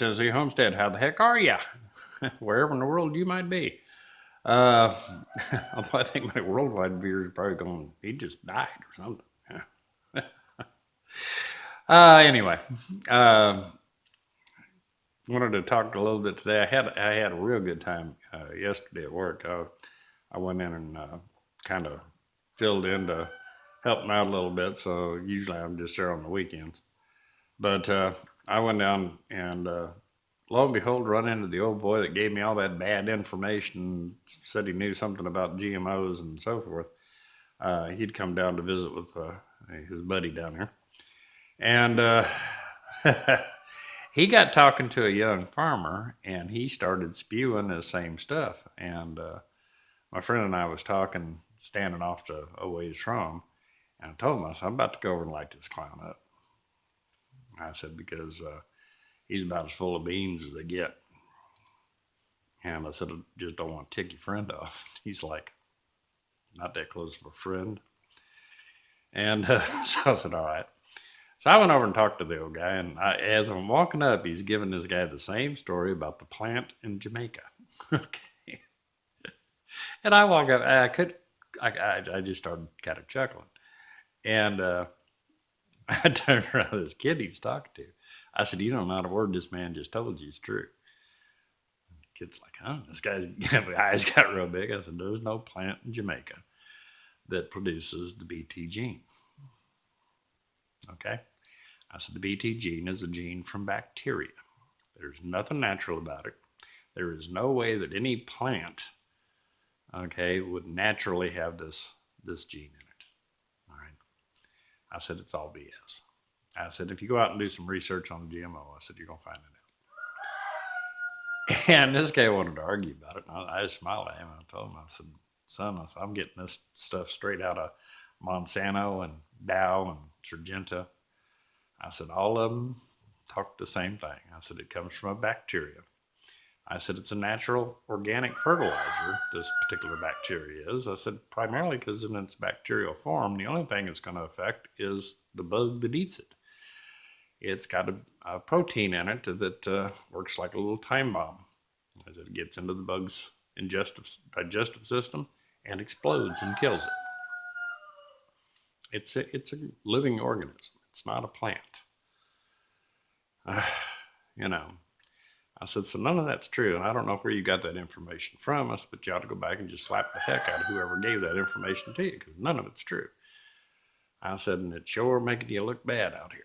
Tennessee Homestead. How the heck are ya? Wherever in the world you might be. Uh, Although I think my worldwide viewers are probably going, he just died or something. Yeah. Anyway, uh, wanted to talk a little bit today. I had a real good time yesterday at work. I went in and kind of filled in to help them out a little bit. So usually I'm just there on the weekends. But I went down and lo and behold, run into the old boy that gave me all that bad information, said he knew something about GMOs and so forth. He'd come down to visit with his buddy down here. And he got talking to a young farmer and he started spewing the same stuff. And my friend and I was talking, standing off to a ways from him. And I told him, I said, I'm about to go over and light this clown up. I said, because he's about as full of beans as they get. And I said, I just don't want to tick your friend off. He's like, not that close of a friend. And so I said, all right. So I went over and talked to the old guy. And as I'm walking up, he's giving this guy the same story about the plant in Jamaica. Okay. And I walk up, I just started kind of chuckling. And I turned around to this kid he was talking to. I said, you don't know a word this man just told you is true. The kid's like, huh? This guy's eyes got real big. I said, there's no plant in Jamaica that produces the BT gene. Okay? I said, the BT gene is a gene from bacteria. There's nothing natural about it. There is no way that any plant, okay, would naturally have this gene in it. All right? I said, it's all BS. I said, if you go out and do some research on GMO, I said, you're going to find it out. And this guy wanted to argue about it. And I just smiled at him and I told him, I said, son, I'm getting this stuff straight out of Monsanto and Dow and Syngenta. I said, all of them talk the same thing. I said, it comes from a bacteria. I said, it's a natural organic fertilizer, this particular bacteria is. I said, primarily because in its bacterial form, the only thing it's going to affect is the bug that eats it. It's got a protein in it that works like a little time bomb as it gets into the bug's digestive system and explodes and kills it. It's a living organism. It's not a plant. You know, I said, so none of that's true. And I don't know where you got that information from us, but you ought to go back and just slap the heck out of whoever gave that information to you because none of it's true. I said, and it's sure making you look bad out here.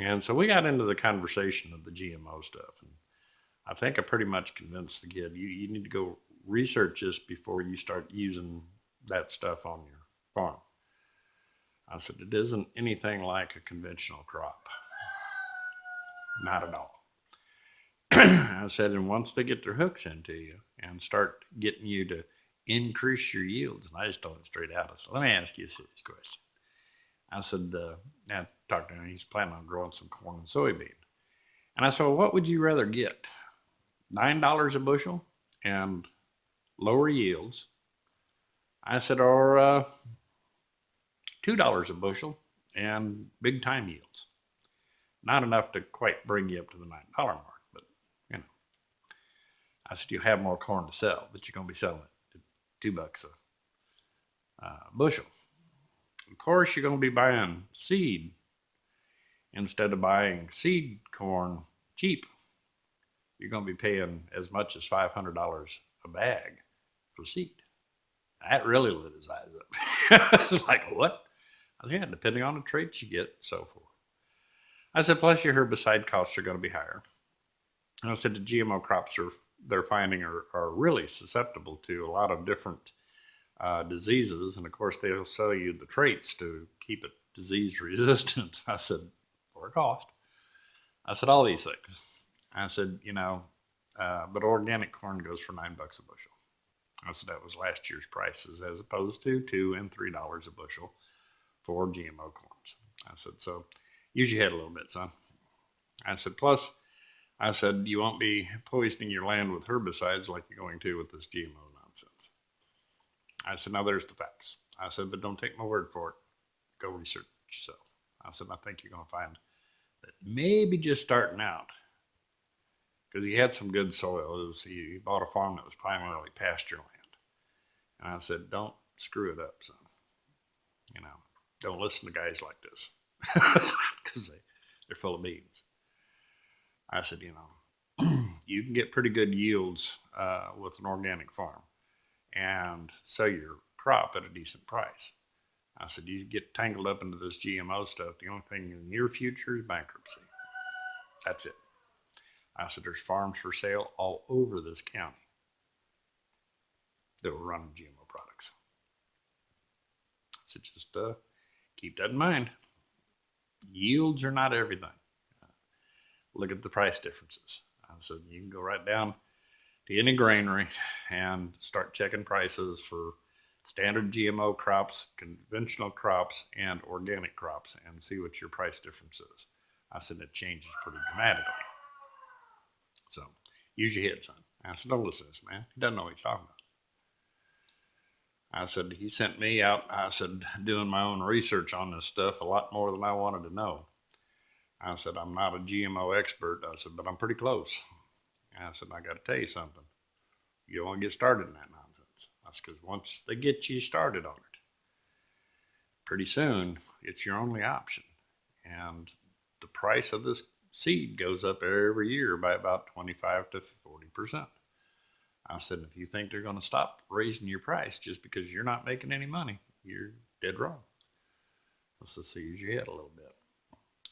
And so we got into the conversation of the GMO stuff. And I think I pretty much convinced the kid, you need to go research this before you start using that stuff on your farm. I said, it isn't anything like a conventional crop. Not at all. I said, and once they get their hooks into you and start getting you to increase your yields, and I just told him straight out, I said, let me ask you a serious question. I said, I talked to him, he's planning on growing some corn and soybean. And I said, well, what would you rather get? $9 a bushel and lower yields? I said, or $2 a bushel and big time yields. Not enough to quite bring you up to the $9 mark, but you know. I said, you'll have more corn to sell, but you're going to be selling it at $2 a bushel. Of course, you're going to be buying seed instead of buying seed corn cheap. You're going to be paying as much as $500 a bag for seed. That really lit his eyes up. It's like, what? I said, yeah, depending on the traits you get, so forth. I said, plus your herbicide costs are going to be higher. And I said, the GMO crops they're finding are really susceptible to a lot of different diseases. And of course, they'll sell you the traits to keep it disease resistant. I said, for a cost. I said, all these things. I said, but organic corn goes for $9 a bushel. I said, that was last year's prices as opposed to $2 and $3 a bushel for GMO corns. I said, so use your head a little bit, son. I said, plus, I said, you won't be poisoning your land with herbicides like you're going to with this GMO nonsense. I said, now there's the facts. I said, but don't take my word for it. Go research yourself. I said, I think you're going to find that may be just starting out, because he had some good soil. He bought a farm that was primarily pasture land. And I said, don't screw it up, son. You know, don't listen to guys like this because they're full of beans. I said, you know, you can get pretty good yields with an organic farm and sell your crop at a decent price. I said, you get tangled up into this GMO stuff, the only thing in your future is bankruptcy. That's it. I said, there's farms for sale all over this county that were running GMO products. I said, just keep that in mind. Yields are not everything. Look at the price differences. I said, you can go right down to any granary and start checking prices for standard GMO crops, conventional crops, and organic crops, and see what your price difference is. I said, it changes pretty dramatically. So use your head, son. I said, don't listen to this man. He doesn't know what he's talking about. I said, he sent me out, I said, doing my own research on this stuff, a lot more than I wanted to know. I said, I'm not a GMO expert. I said, but I'm pretty close. I said, I got to tell you something. You don't want to get started in that nonsense. That's because once they get you started on it, pretty soon it's your only option. And the price of this seed goes up every year by about 25 to 40%. I said, if you think they're going to stop raising your price just because you're not making any money, you're dead wrong. Let's just use your head a little bit.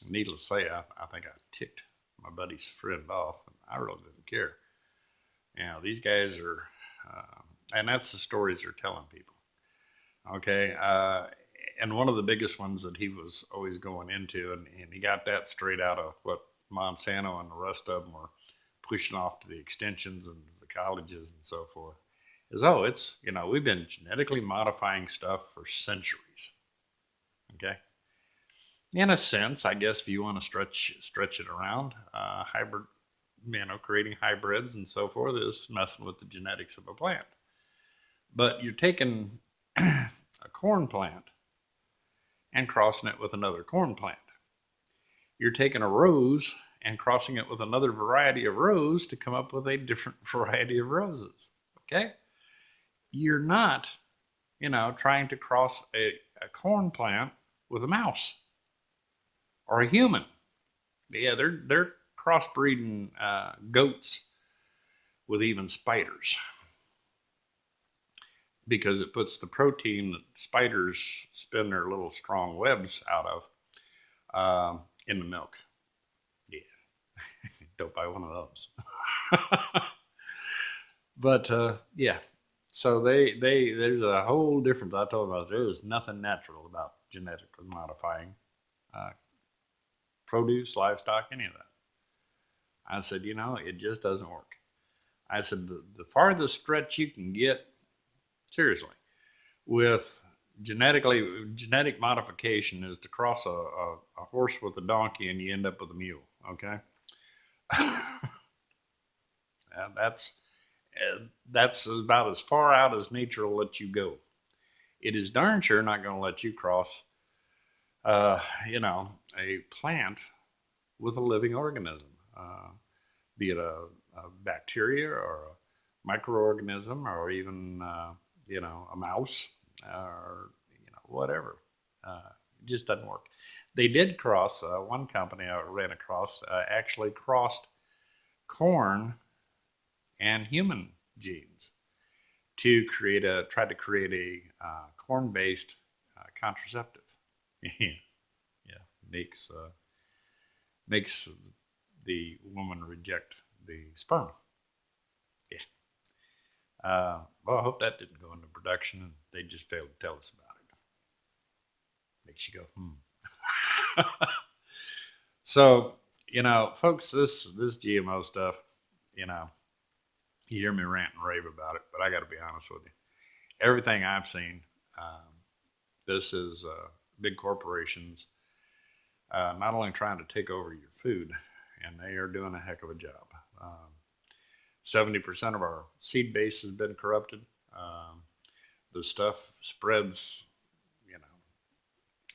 Needless to say, I think I ticked my buddy's friend off, and I really didn't care. You know, these guys are, and that's the stories they're telling people. Okay, and one of the biggest ones that he was always going into, and he got that straight out of what Monsanto and the rest of them were pushing off to the extensions and the colleges and so forth, is, oh, it's, you know, we've been genetically modifying stuff for centuries. Okay. In a sense, I guess if you want to stretch it around, hybrid, you know, creating hybrids and so forth is messing with the genetics of a plant. But you're taking a corn plant and crossing it with another corn plant. You're taking a rose and crossing it with another variety of rose to come up with a different variety of roses. Okay? You're not, you know, trying to cross a corn plant with a mouse or a human. Yeah, they're crossbreeding goats with even spiders, because it puts the protein that spiders spin their little strong webs out of in the milk. Yeah, don't buy one of those. But yeah, so they there's a whole difference. I told them there is nothing natural about genetically modifying produce, livestock, any of that. I said, you know, it just doesn't work. I said, the farthest stretch you can get, seriously, with genetic modification is to cross a horse with a donkey and you end up with a mule. Okay. And that's about as far out as nature will let you go. It is darn sure not going to let you cross, you know, a plant with a living organism, be it a bacteria or a microorganism or even, you know, a mouse or, you know, whatever. It just doesn't work. They did cross, one company I ran across actually crossed corn and human genes to try to create a corn-based contraceptive. Yeah, makes the woman reject the sperm. Yeah. Well, I hope that didn't go into production and they just failed to tell us about it. Makes you go, So, you know, folks, this GMO stuff, you know, you hear me rant and rave about it, but I got to be honest with you. Everything I've seen, this is big corporations not only trying to take over your food, and they are doing a heck of a job. 70% of our seed base has been corrupted. The stuff spreads, you know,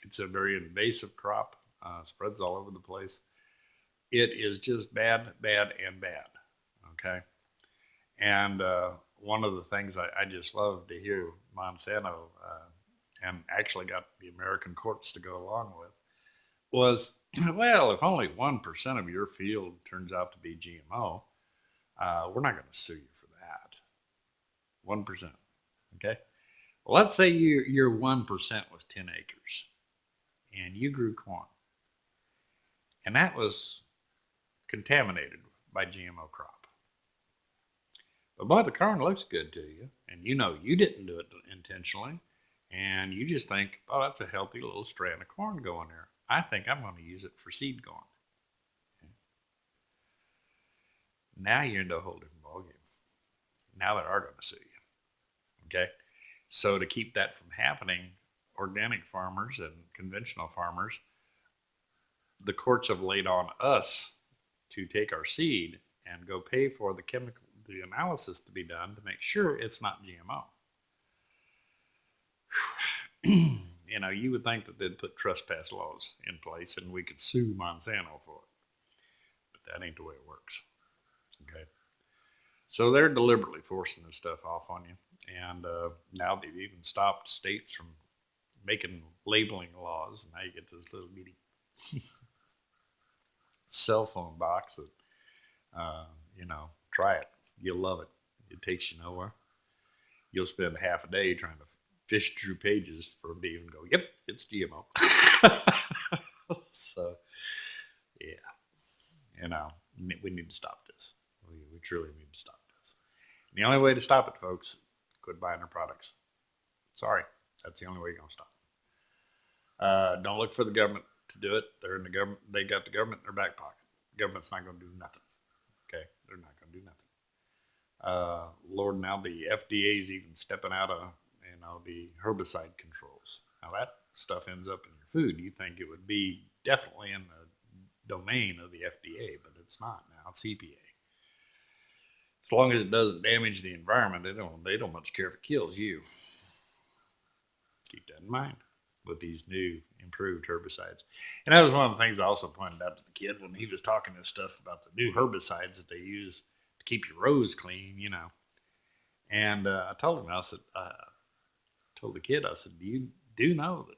it's a very invasive crop, spreads all over the place. it is just bad, bad, and bad. Okay. And one of the things I just love to hear Monsanto and actually got the American courts to go along with was, well, if only 1% of your field turns out to be GMO, we're not going to sue you for that. 1%. Okay. Well, let's say your 1% was 10 acres and you grew corn and that was contaminated by GMO crop. But boy, the corn looks good to you, and you know you didn't do it intentionally, and you just think, oh, that's a healthy little strand of corn going there. I think I'm going to use it for seed corn. Okay. Now you're into a whole different ballgame. Now they are going to sue you. Okay. So to keep that from happening, organic farmers and conventional farmers, the courts have laid on us to take our seed and go pay for the analysis to be done to make sure it's not GMO. You know, you would think that they'd put trespass laws in place and we could sue Monsanto for it. But that ain't the way it works. Okay. So they're deliberately forcing this stuff off on you. And now they've even stopped states from making labeling laws. And now you get this little bitty cell phone box that, try it. You'll love it. It takes you nowhere. You'll spend half a day trying to fish through pages for them to even go, yep, it's GMO. So, yeah, we need to stop this. We truly need to stop this. And the only way to stop it, folks, quit buying their products. Sorry, that's the only way you're going to stop. Don't look for the government to do it. They're in the government. They got the government in their back pocket. The government's not going to do nothing. Okay, they're not going to do nothing. Lord, now the FDA is even stepping out of the herbicide controls. Now that stuff ends up in your food. You think it would be definitely in the domain of the FDA, but it's not now. It's EPA. As long as it doesn't damage the environment, they don't much care if it kills you. Keep that in mind with these new improved herbicides. And that was one of the things I also pointed out to the kid when he was talking this stuff about the new herbicides that they use to keep your rows clean, And I told him, told the kid, I said, do you know that,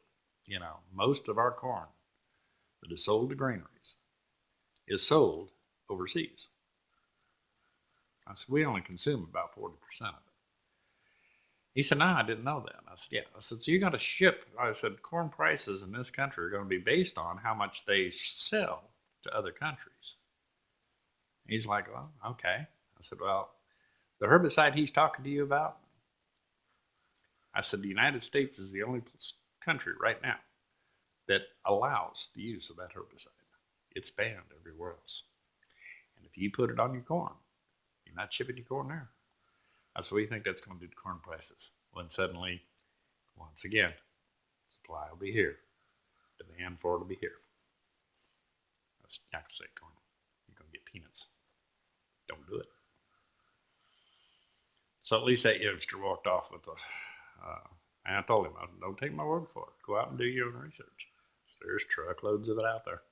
most of our corn that is sold to granaries is sold overseas? I said, we only consume about 40% of it. He said, no, I didn't know that. I said, yeah. I said, so you got to ship. I said, corn prices in this country are going to be based on how much they sell to other countries. He's like, well, okay. I said, well, the herbicide he's talking to you about, I said, the United States is the only country right now that allows the use of that herbicide. It's banned everywhere else. And if you put it on your corn, you're not shipping your corn there. I said, what do you think that's going to do to corn prices? When suddenly, once again, supply will be here. Demand for it will be here. That's not going to say corn. You're going to get peanuts. Don't do it. So at least that youngster walked off with and I told him, don't take my word for it. Go out and do your own research. So there's truckloads of it out there.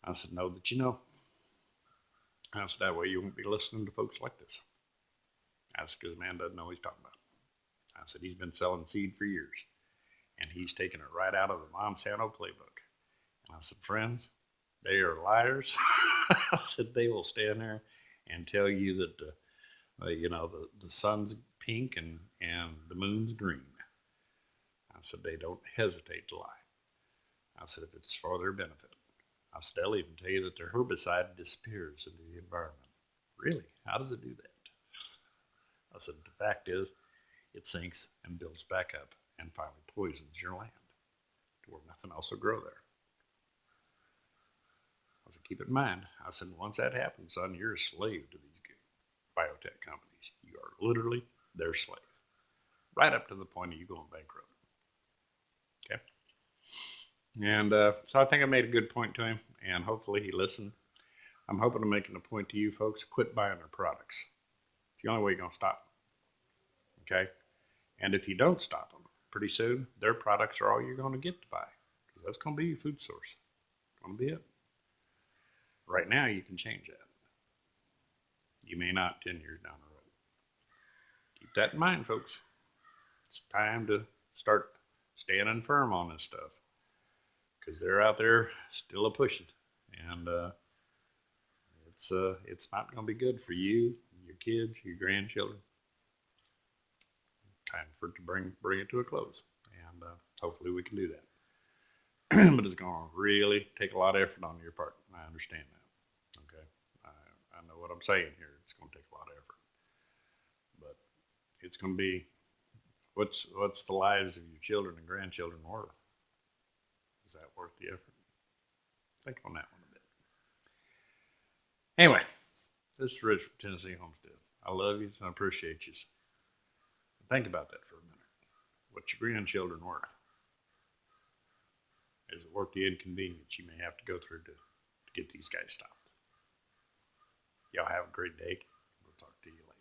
I said, know that you know. I said, that way you won't be listening to folks like this. That's because man doesn't know what he's talking about. I said, he's been selling seed for years. And he's taken it right out of the Monsanto playbook. And I said, friends, they are liars. I said, they will stand there and tell you that the sun's pink and the moon's green. I said, they don't hesitate to lie. I said, if it's for their benefit. I said, they'll even tell you that their herbicide disappears into the environment. Really? How does it do that? I said, the fact is, it sinks and builds back up and finally poisons your land to where nothing else will grow there. I said, keep it in mind. I said, once that happens, son, you're a slave to these biotech companies. You are literally their slave. Right up to the point of you going bankrupt. Okay? And so I think I made a good point to him, and hopefully he listened. I'm hoping to make a point to you folks, quit buying their products. It's the only way you're going to stop them. Okay? And if you don't stop them, pretty soon, their products are all you're going to get to buy. Because that's going to be your food source. It's going to be it. Right now, you can change that. You may not 10 years down the road. Keep that in mind, folks. It's time to start standing firm on this stuff because they're out there still a pushing, and it's not going to be good for you, your kids, your grandchildren. Time for it to bring it to a close, and hopefully we can do that. But it's going to really take a lot of effort on your part. I understand that. Okay, I know what I'm saying here. It's going to take a lot of effort, but it's going to be what's the lives of your children and grandchildren worth? Is that worth the effort? Think on that one a bit. Anyway, this is Rich from Tennessee Homestead. I love you and I appreciate you. Think about that for a minute. What's your grandchildren worth? Is it worth the inconvenience you may have to go through to get these guys stopped? Y'all have a great day. We'll talk to you later.